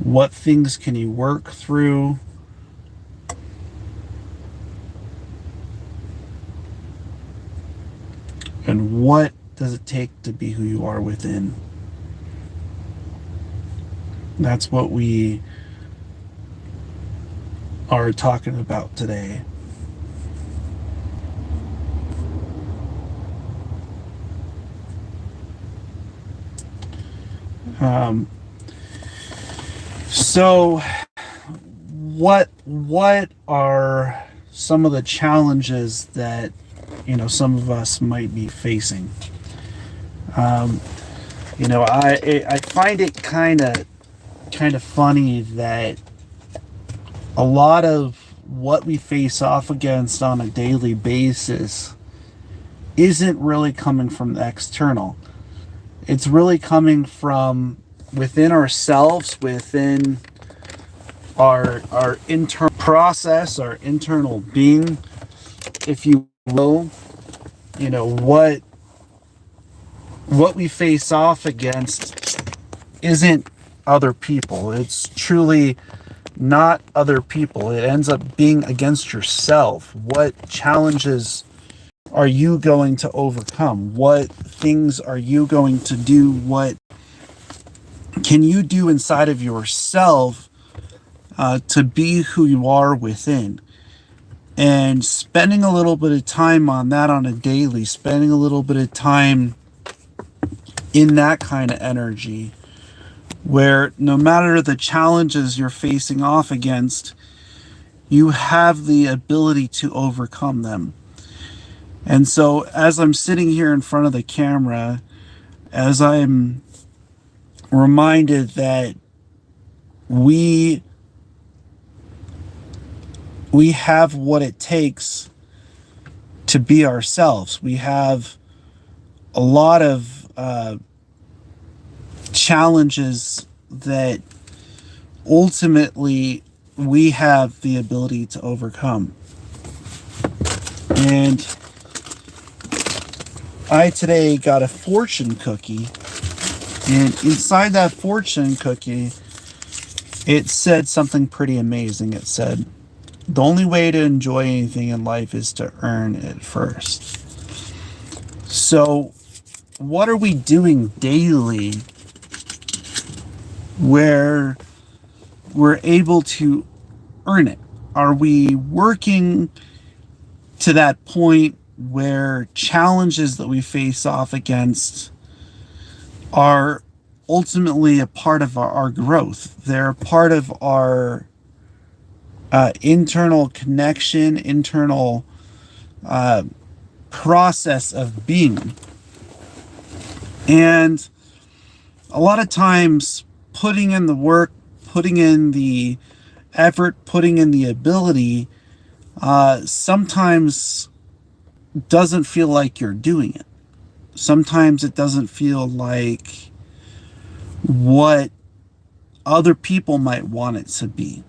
What things can you work through? And what does it take to be who you are within? That's what we are talking about today. Um, so what are some of the challenges that some of us might be facing? Um, I find it kind of funny that a lot of what we face off against on a daily basis isn't really coming from the external. It's really coming from within ourselves, within our internal process, our internal being, if you will. What we face off against isn't other people. It's truly not other people. It ends up being against yourself. What challenges are you going to overcome? What things are you going to do? What can you do inside of yourself to be who you are within? And spending a little bit of time on that on a daily, spending a little bit of time in that kind of energy, where no matter the challenges you're facing off against, you have the ability to overcome them. And so, as I'm sitting here in front of the camera, as I'm reminded that we have what it takes to be ourselves. We have a lot of challenges that ultimately we have the ability to overcome. And I today got a fortune cookie, and inside that fortune cookie, it said something pretty amazing. It said, the only way to enjoy anything in life is to earn it first. So, what are we doing daily where we're able to earn it? Are we working to that point where challenges that we face off against are ultimately a part of our growth? They're a part of our internal connection, internal process of being. And a lot of times, putting in the work, putting in the effort, putting in the ability, sometimes doesn't feel like you're doing it. Sometimes it doesn't feel like what other people might want it to be.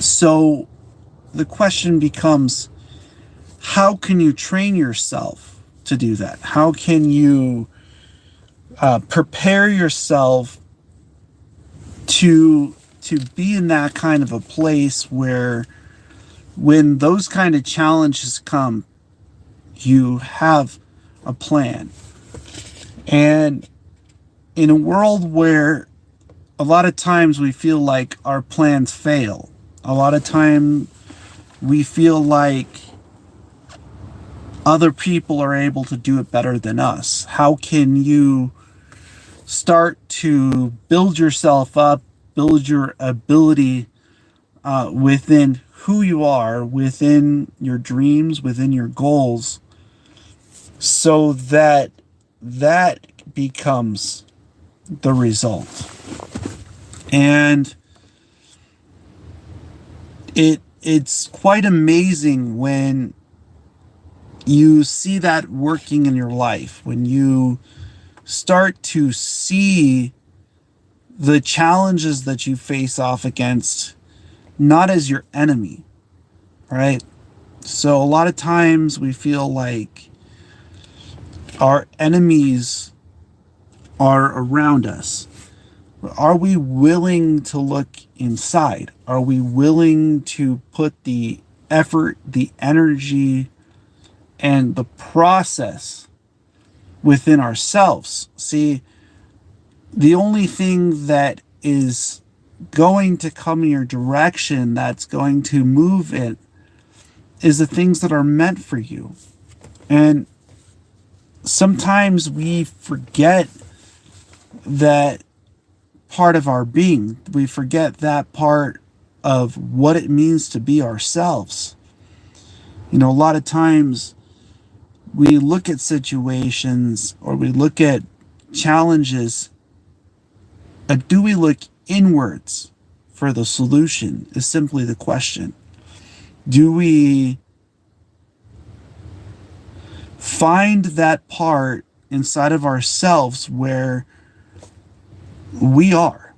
So the question becomes, how can you train yourself to do that? How can you prepare yourself to be in that kind of a place where when those kind of challenges come, you have a plan? And in a world where a lot of times we feel like our plans fail, a lot of time we feel like other people are able to do it better than us. How can you start to build yourself up, build your ability within who you are, within your dreams, within your goals, so that that becomes the result? And it's quite amazing when you see that working in your life, when you start to see the challenges that you face off against not as your enemy, right? So a lot of times we feel like our enemies are around us. Are we willing to look inside? Are we willing to put the effort, the energy, and the process within ourselves? See, the only thing that is going to come in your direction, that's going to move it, is the things that are meant for you. And sometimes we forget that part of our being. We forget that part of what it means to be ourselves. You know, a lot of times we look at situations or we look at challenges. Do we look inwards for the solution? Is simply the question. Do we find that part inside of ourselves where we are,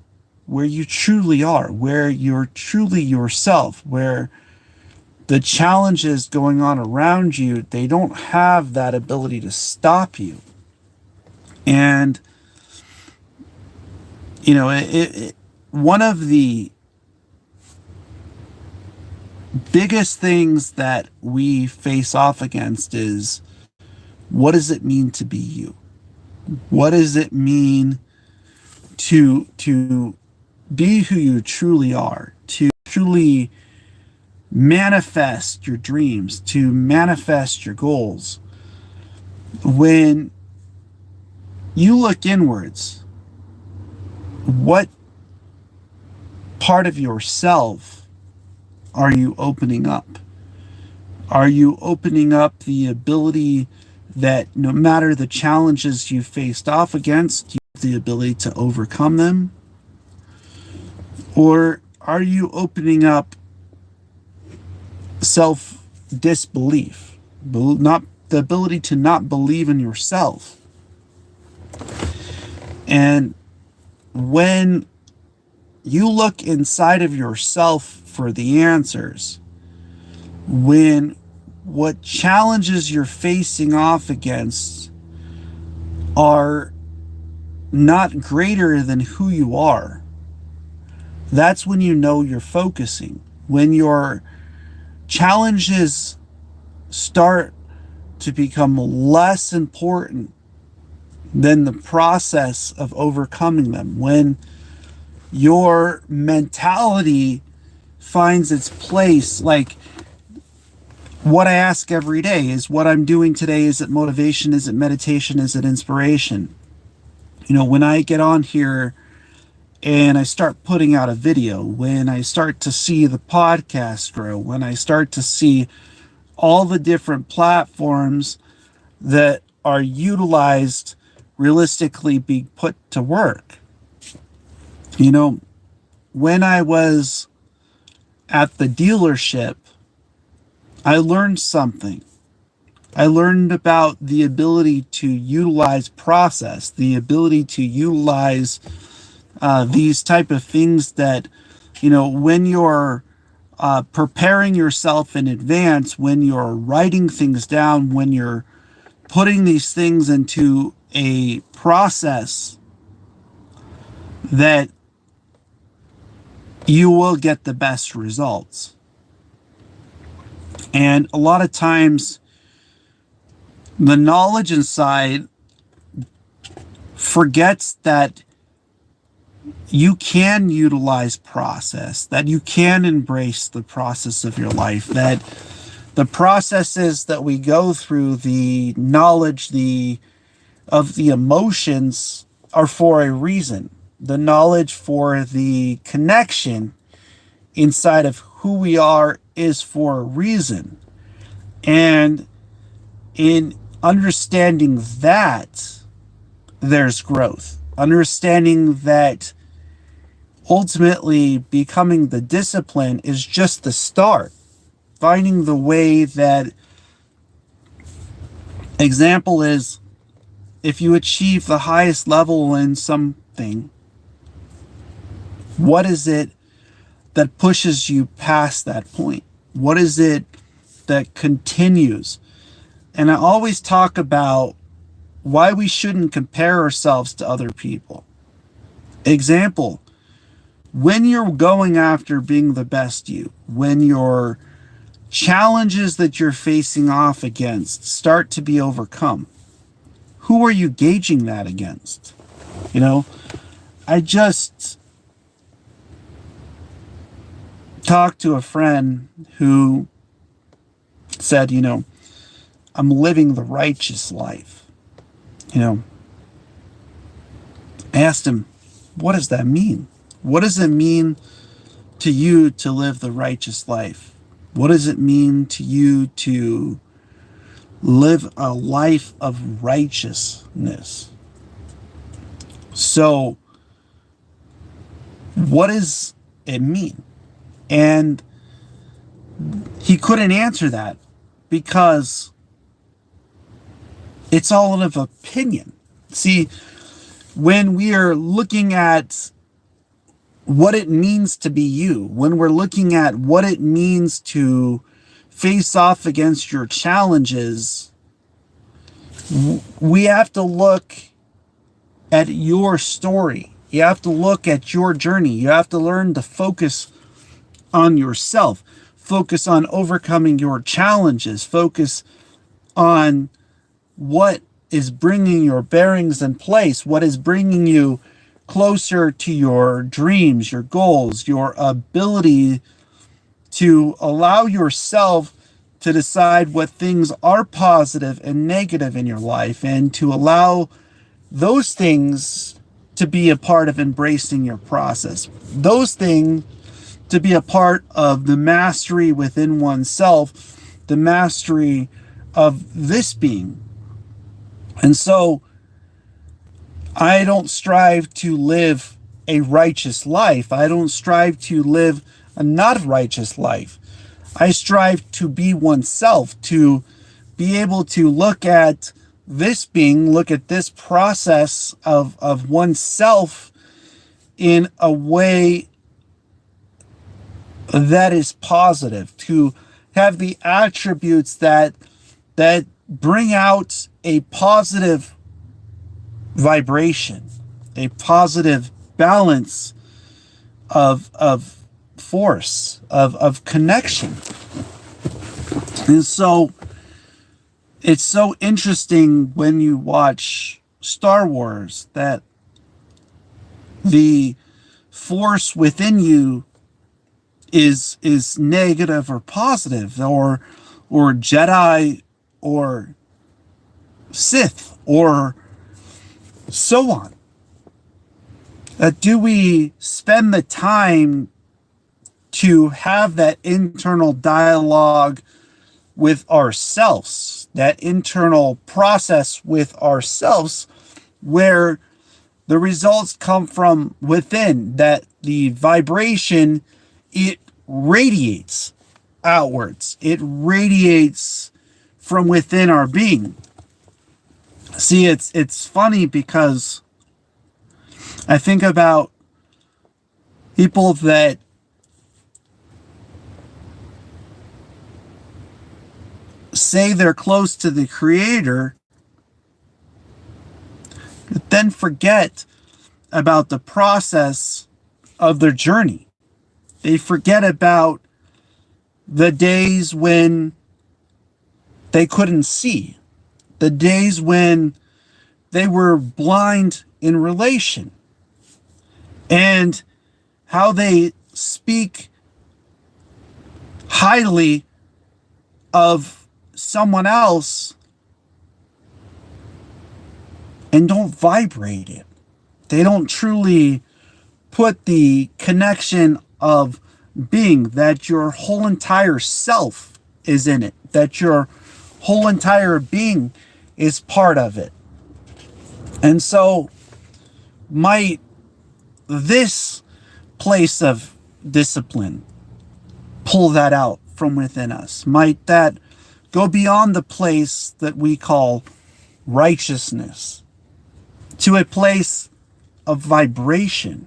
where you truly are, where you're truly yourself, where the challenges going on around you, they don't have that ability to stop you? And, you know, one of the biggest things that we face off against is, what does it mean to be you? What does it mean to be who you truly are, to truly manifest your dreams, to manifest your goals? When you look inwards, what part of yourself are you opening up? Are you opening up the ability that no matter the challenges you faced off against, you have the ability to overcome them? Or are you opening up self-disbelief, not the ability to not believe in yourself? And when you look inside of yourself for the answers, when what challenges you're facing off against are not greater than who you are, that's when you know you're focusing. When your challenges start to become less important than the process of overcoming them, when your mentality finds its place, like what I ask every day is, what I'm doing today, is it motivation? Is it meditation? Is it inspiration? You know, when I get on here and I start putting out a video, when I start to see the podcast grow, when I start to see all the different platforms that are utilized realistically be put to work. You know, when I was at the dealership, I learned something. I learned about the ability to utilize process, the ability to utilize these type of things that, you know, when you're preparing yourself in advance, when you're writing things down, when you're putting these things into a process, that you will get the best results. And a lot of times, the knowledge inside forgets that you can utilize process, that you can embrace the process of your life, that the processes that we go through, the knowledge, of the emotions, are for a reason. The knowledge for the connection inside of who we are is for a reason. And in understanding that, there's growth. Understanding that ultimately becoming the discipline is just the start. Finding the way that, example is, if you achieve the highest level in something, what is it that pushes you past that point? What is it that continues? And I always talk about why we shouldn't compare ourselves to other people. Example, when you're going after being the best you, when your challenges that you're facing off against start to be overcome, who are you gauging that against? You know, I just talked to a friend who said, I'm living the righteous life. I asked him, what does that mean? What does it mean to you to live the righteous life? What does it mean to you to live a life of righteousness? So, what does it mean? And he couldn't answer that because it's all of opinion. See, when we are looking at what it means to be you, when we're looking at what it means to face off against your challenges, we have to look at your story. You have to look at your journey. You have to learn to focus on yourself, focus on overcoming your challenges, focus on what is bringing your bearings in place, what is bringing you closer to your dreams, your goals, your ability to allow yourself to decide what things are positive and negative in your life, and to allow those things to be a part of embracing your process. Those things to be a part of the mastery within oneself, the mastery of this being. And so I don't strive to live a righteous life. I don't strive to live a not righteous life. I strive to be oneself, to be able to look at this being, look at this process of oneself in a way that is positive, to have the attributes that bring out a positive vibration, a positive balance of force, of connection. And so it's so interesting when you watch Star Wars that the force within you is negative or positive, or Jedi or Sith or so on. Do we spend the time to have that internal dialogue with ourselves, that internal process with ourselves, where the results come from within, that the vibration, it radiates outwards, it radiates from within our being? See, it's funny because I think about people that say they're close to the Creator, but then forget about the process of their journey. They forget about the days when they couldn't see, the days when they were blind in relation, and how they speak highly of someone else and don't vibrate it. They don't truly put the connection of being, that your whole entire self is in it, that your whole entire being is part of it. And so might this place of discipline pull that out from within us? Might that go beyond the place that we call righteousness to a place of vibration?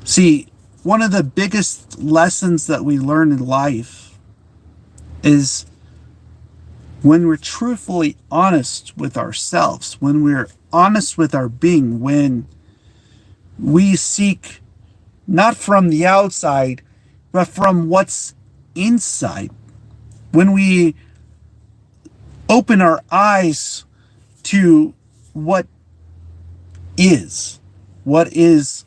See, one of the biggest lessons that we learn in life is when we're truthfully honest with ourselves, when we're honest with our being, when We seek not from the outside, but from what's inside. When we open our eyes to is, what is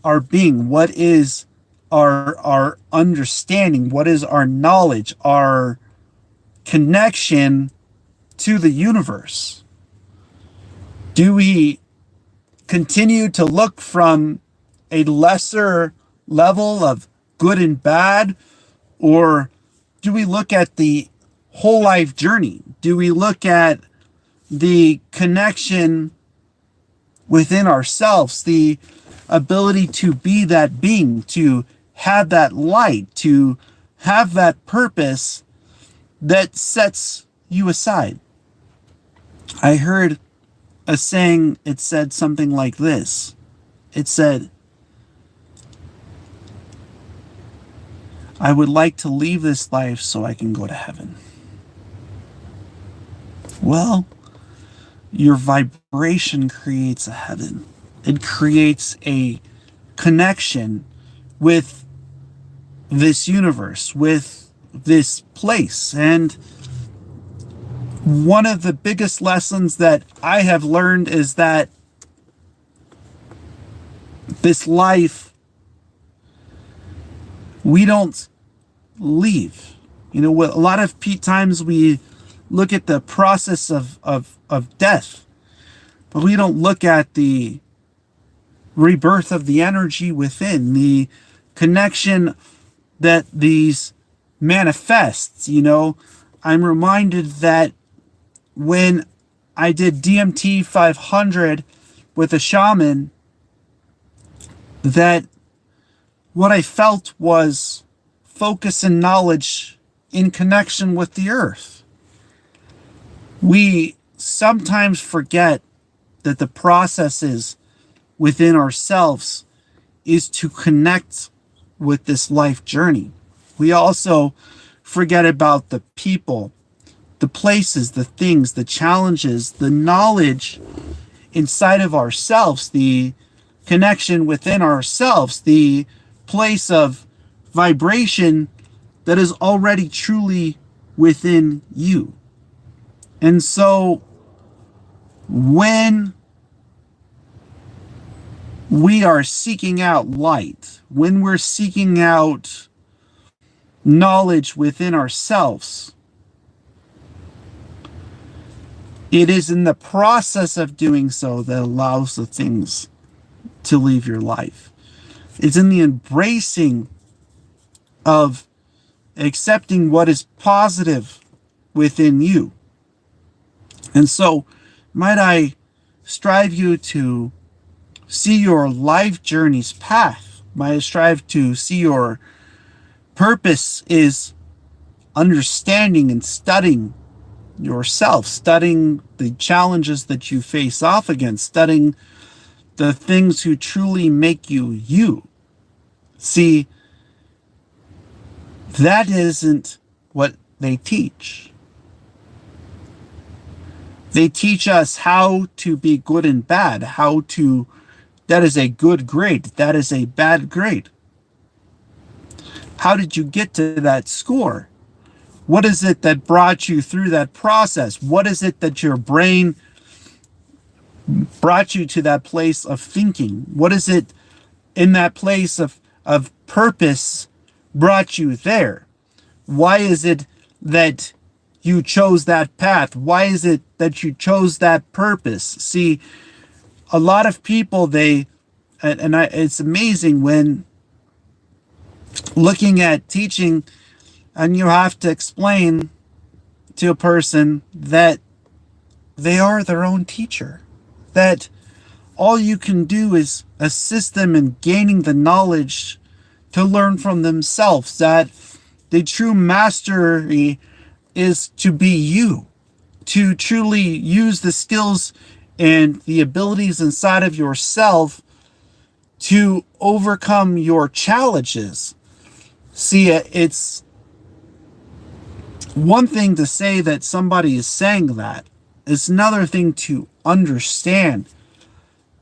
our being, what is our understanding, what is our knowledge, our connection to the universe. Do we continue to look from a lesser level of good and bad, or do we look at the whole life journey? Do we look at the connection within ourselves, the ability to be that being, to have that light, to have that purpose that sets you aside? I heard a saying, it said something like this. It said, I would like to leave this life so I can go to heaven. Well, your vibration creates a heaven. It creates a connection with this universe, with this place. And one of the biggest lessons that I have learned is that this life, we don't leave. You know, a lot of times we look at the process of death, but we don't look at the rebirth of the energy within, the connection that these manifests. You know, I'm reminded that when I did DMT 500 with a shaman, that what I felt was focus and knowledge in connection with the earth. We sometimes forget that the processes within ourselves is to connect with this life journey. We also forget about the people, the places, the things, the challenges, the knowledge inside of ourselves, the connection within ourselves, the place of vibration that is already truly within you. And so when we are seeking out light, when we're seeking out knowledge within ourselves, it is in the process of doing so that allows the things to leave your life. It's in the embracing of accepting what is positive within you. And so, might I strive you to see your life journey's path? Might I strive to see your purpose is understanding and studying yourself, studying the challenges that you face off against, studying the things who truly make you you. See, that isn't what they teach. They teach us how to be good and bad, that is a good grade, that is a bad grade. How did you get to that score? What is it that brought you through that process? What is it that your brain brought you to that place of thinking? What is it in that place of purpose brought you there? Why is it that you chose that path? Why is it that you chose that purpose? See, a lot of people, it's amazing when looking at teaching, and you have to explain to a person that they are their own teacher, that all you can do is assist them in gaining the knowledge to learn from themselves, that the true mastery is to be you, to truly use the skills and the abilities inside of yourself to overcome your challenges. See, it's one thing to say that somebody is saying that. It's another thing to understand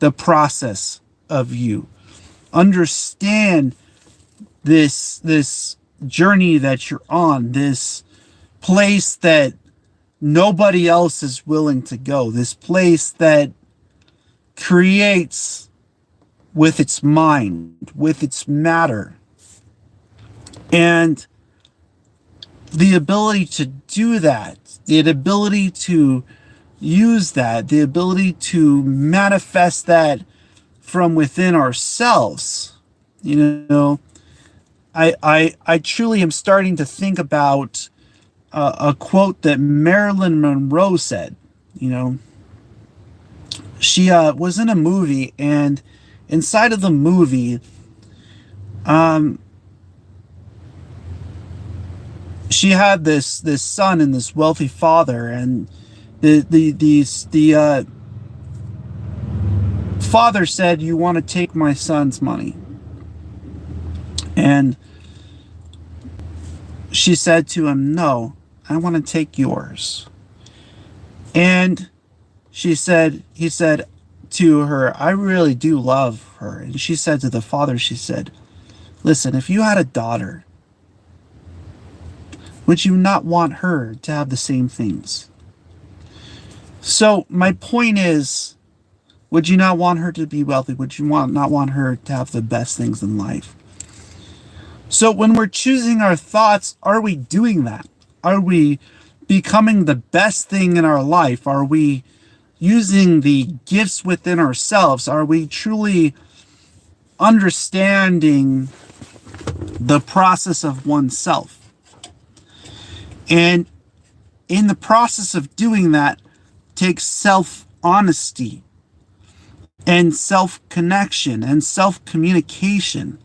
the process of you. Understand this journey that you're on, this place that nobody else is willing to go, this place that creates with its mind, with its matter. And the ability to do that, the ability to use that, the ability to manifest that from within ourselves. I truly am starting to think about a quote that Marilyn Monroe said. She was in a movie, and inside of the movie, she had this son and this wealthy father, and the father said, "You want to take my son's money?" And she said to him, "No, I want to take yours." And he said to her, "I really do love her." And she said to the father, she said, "Listen, if you had a daughter, would you not want her to have the same things?" So my point is, would you not want her to be wealthy? Would you not want her to have the best things in life? So when we're choosing our thoughts, are we doing that? Are we becoming the best thing in our life? Are we using the gifts within ourselves? Are we truly understanding the process of oneself? And in the process of doing that takes self-honesty and self-connection and self-communication.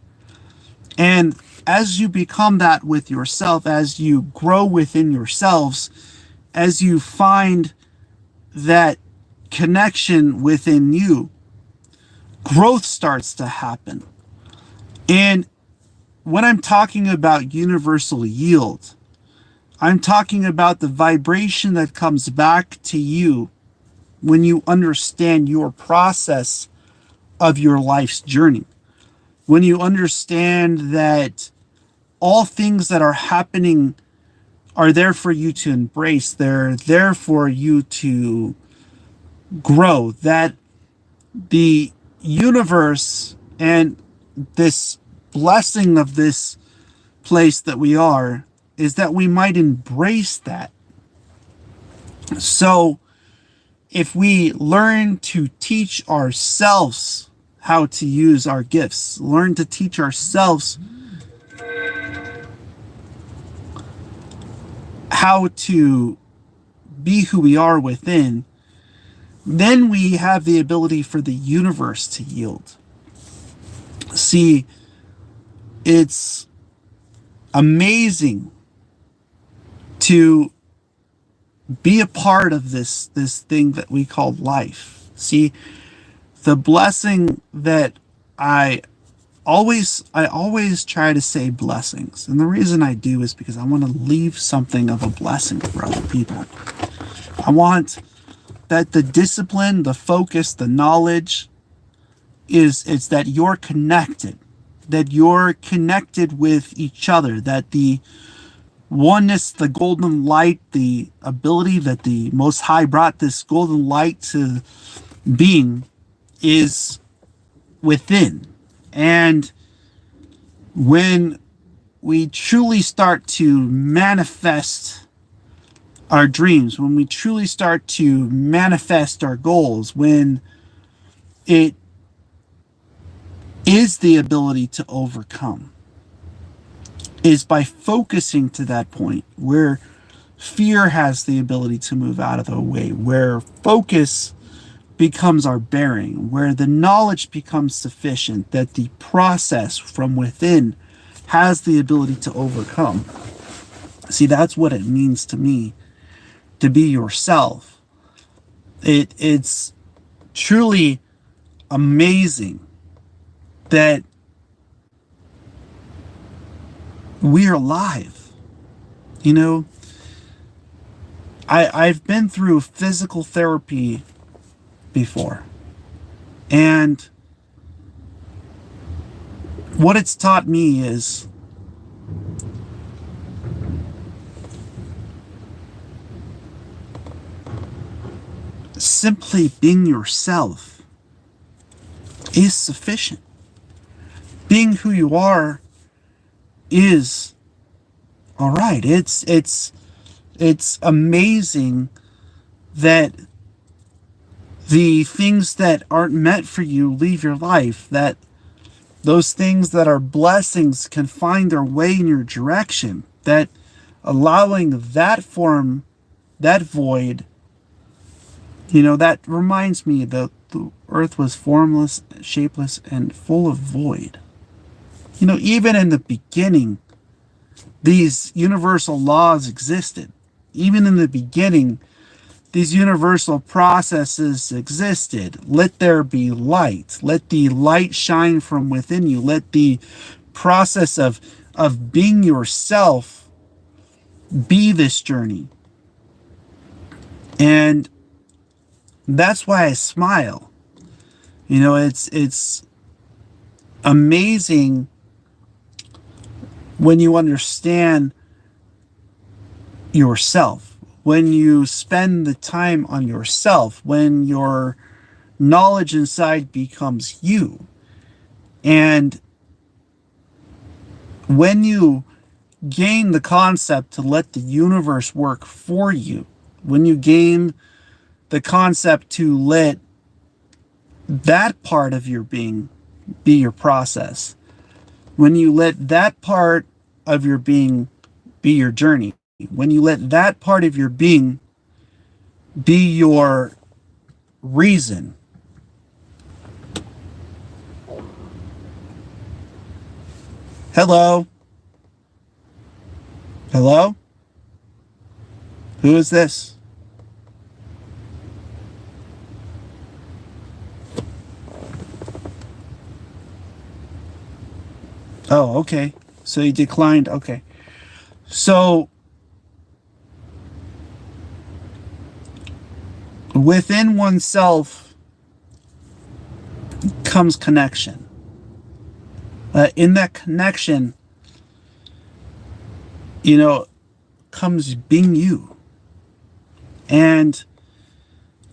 And as you become that with yourself, as you grow within yourselves, as you find that connection within you, growth starts to happen. And when I'm talking about universal yield, I'm talking about the vibration that comes back to you when you understand your process of your life's journey. When you understand that all things that are happening are there for you to embrace, they're there for you to grow, that the universe and this blessing of this place that we are is that we might embrace that. So if we learn to teach ourselves how to use our gifts, learn to teach ourselves how to be who we are within, then we have the ability for the universe to yield. See, it's amazing to be a part of this thing that we call life. See, the blessing that I always try to say blessings. And the reason I do is because I want to leave something of a blessing for other people. I want that the discipline, the focus, the knowledge it's that you're connected, that you're connected with each other, that the oneness, the golden light, the ability that the Most High brought this golden light to being is within. And when we truly start to manifest our dreams, when we truly start to manifest our goals, when it is the ability to overcome, is by focusing to that point where fear has the ability to move out of the way, where focus becomes our bearing, where the knowledge becomes sufficient, that the process from within has the ability to overcome. See, that's what it means to me to be yourself. It's truly amazing that we're alive. I've been through physical therapy before, and what it's taught me is simply being yourself is sufficient. Being who you are is all right. It's amazing that the things that aren't meant for you leave your life, that those things that are blessings can find their way in your direction, that allowing that form, that void, that reminds me that the earth was formless, shapeless, and full of void. Even in the beginning, these universal laws existed. Even in the beginning, these universal processes existed. Let there be light. Let the light shine from within you. Let the process of being yourself be this journey. And that's why I smile. It's amazing when you understand yourself, when you spend the time on yourself, when your knowledge inside becomes you, and when you gain the concept to let the universe work for you, when you gain the concept to let that part of your being be your process, when you let that part of your being be your journey, when you let that part of your being be your reason, hello, hello, who is this? Oh, okay. So you declined. Okay. So within oneself comes connection. In that connection, comes being you. And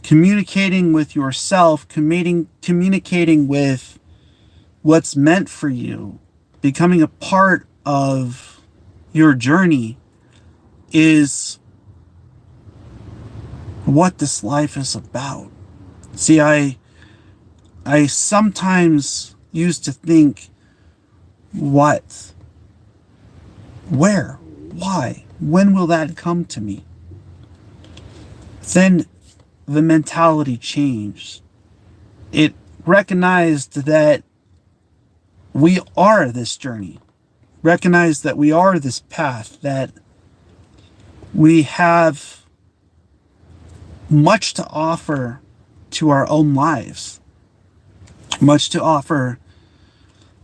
communicating with yourself, communicating with what's meant for you, becoming a part of your journey is what this life is about. See, I sometimes used to think, what? Where? Why? When will that come to me? Then the mentality changed. It recognized that we are this journey. Recognize that we are this path, that we have much to offer to our own lives, much to offer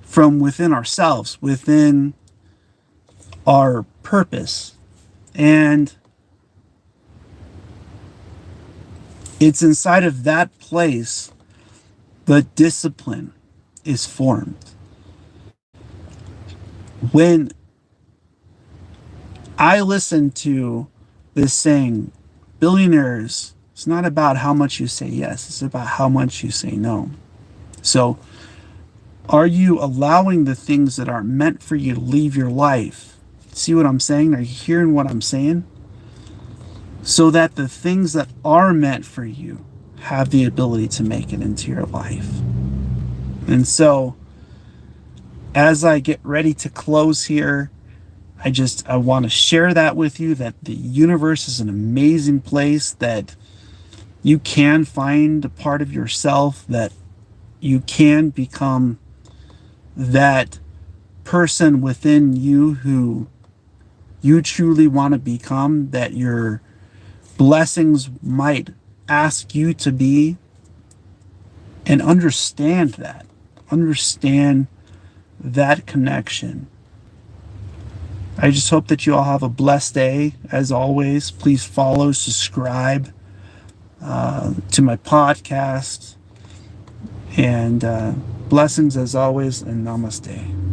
from within ourselves, within our purpose. And it's inside of that place that discipline is formed. When I listen to this saying, billionaires, it's not about how much you say yes, it's about how much you say no. So, are you allowing the things that aren't meant for you to leave your life? See what I'm saying? Are you hearing what I'm saying? So that the things that are meant for you have the ability to make it into your life. And so, as I get ready to close here, I want to share that with you, that the universe is an amazing place, that you can find a part of yourself, that you can become that person within you who you truly want to become, that your blessings might ask you to be, and understand that connection. I just hope that you all have a blessed day. As always, please follow, subscribe to my podcast. And blessings as always, and namaste.